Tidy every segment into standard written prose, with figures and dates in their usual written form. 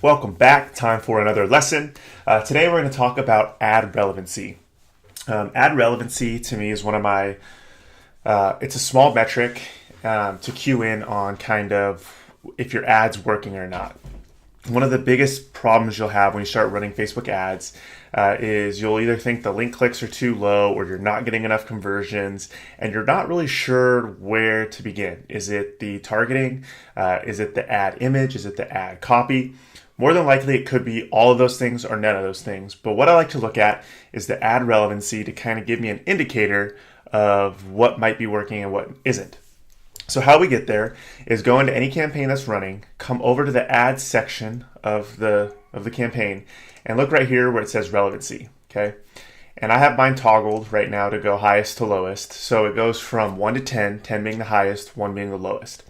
Welcome back. Time for another lesson. Today we're going to talk about ad relevancy. Ad relevancy to me is one of my, it's a small metric to cue in on kind of if your ad's working or not. One of the biggest problems you'll have when you start running Facebook ads is you'll either think the link clicks are too low or you're not getting enough conversions and you're not really sure where to begin. Is it the targeting? Is it the ad image? Is it the ad copy? More than likely, it could be all of those things or none of those things. But what I like to look at is the ad relevancy to kind of give me an indicator of what might be working and what isn't. So how we get there is go into any campaign that's running, come over to the ads section of the campaign, and look right here where it says relevancy. Okay, and I have mine toggled right now to go highest to lowest. So it goes from 1 to 10, 10 being the highest, 1 being the lowest.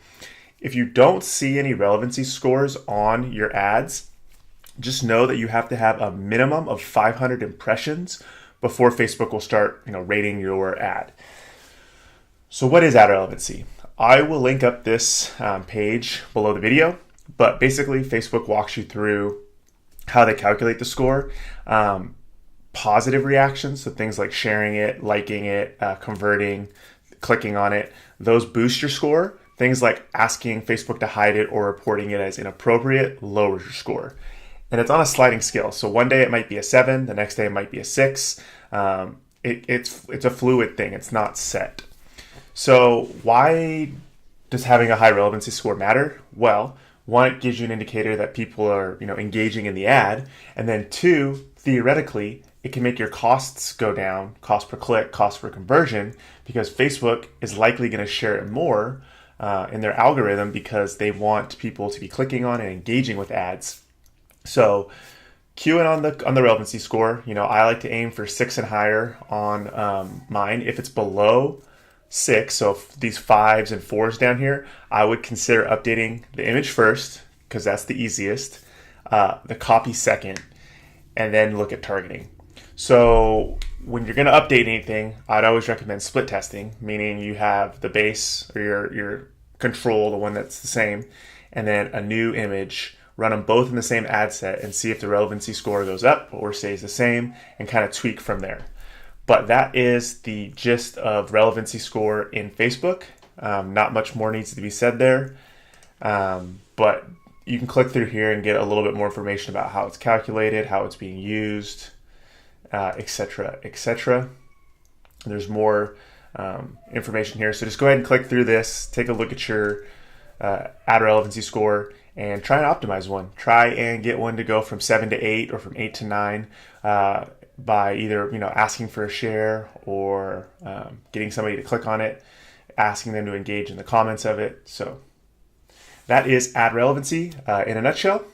If you don't see any relevancy scores on your ads, just know that you have to have a minimum of 500 impressions before Facebook will start, rating your ad. So what is ad relevancy? I will link up this page below the video, but basically Facebook walks you through how they calculate the score. Positive reactions, so things like sharing it, liking it, converting, clicking on it, those boost your score. Things like asking Facebook to hide it or reporting it as inappropriate lowers your score. And it's on a sliding scale. So one day it might be a 7, the next day it might be a 6. It's a fluid thing. It's not set. So why does having a high relevancy score matter? Well, one, it gives you an indicator that people are engaging in the ad. And then two, theoretically, it can make your costs go down, cost per click, cost per conversion, because Facebook is likely going to share it more in their algorithm because they want people to be clicking on and engaging with ads. So cue in on the relevancy score. I like to aim for 6 and higher on mine. If it's below 6, so if these 5s and 4s down here, I would consider updating the image first because that's the easiest, the copy second, and then look at targeting. So when you're going to update anything, I'd always recommend split testing, meaning you have the base or your control, the one that's the same, and then a new image, run them both in the same ad set and see if the relevancy score goes up or stays the same and kind of tweak from there. But that is the gist of relevancy score in Facebook. Not much more needs to be said there. But you can click through here and get a little bit more information about how it's calculated, how it's being used, etc., etc. There's more information here. So just go ahead and click through this, take a look at your ad relevancy score, and try and optimize one. Try and get one to go from 7 to 8 or from 8 to 9 by either asking for a share or getting somebody to click on it, asking them to engage in the comments of it. So that is ad relevancy in a nutshell.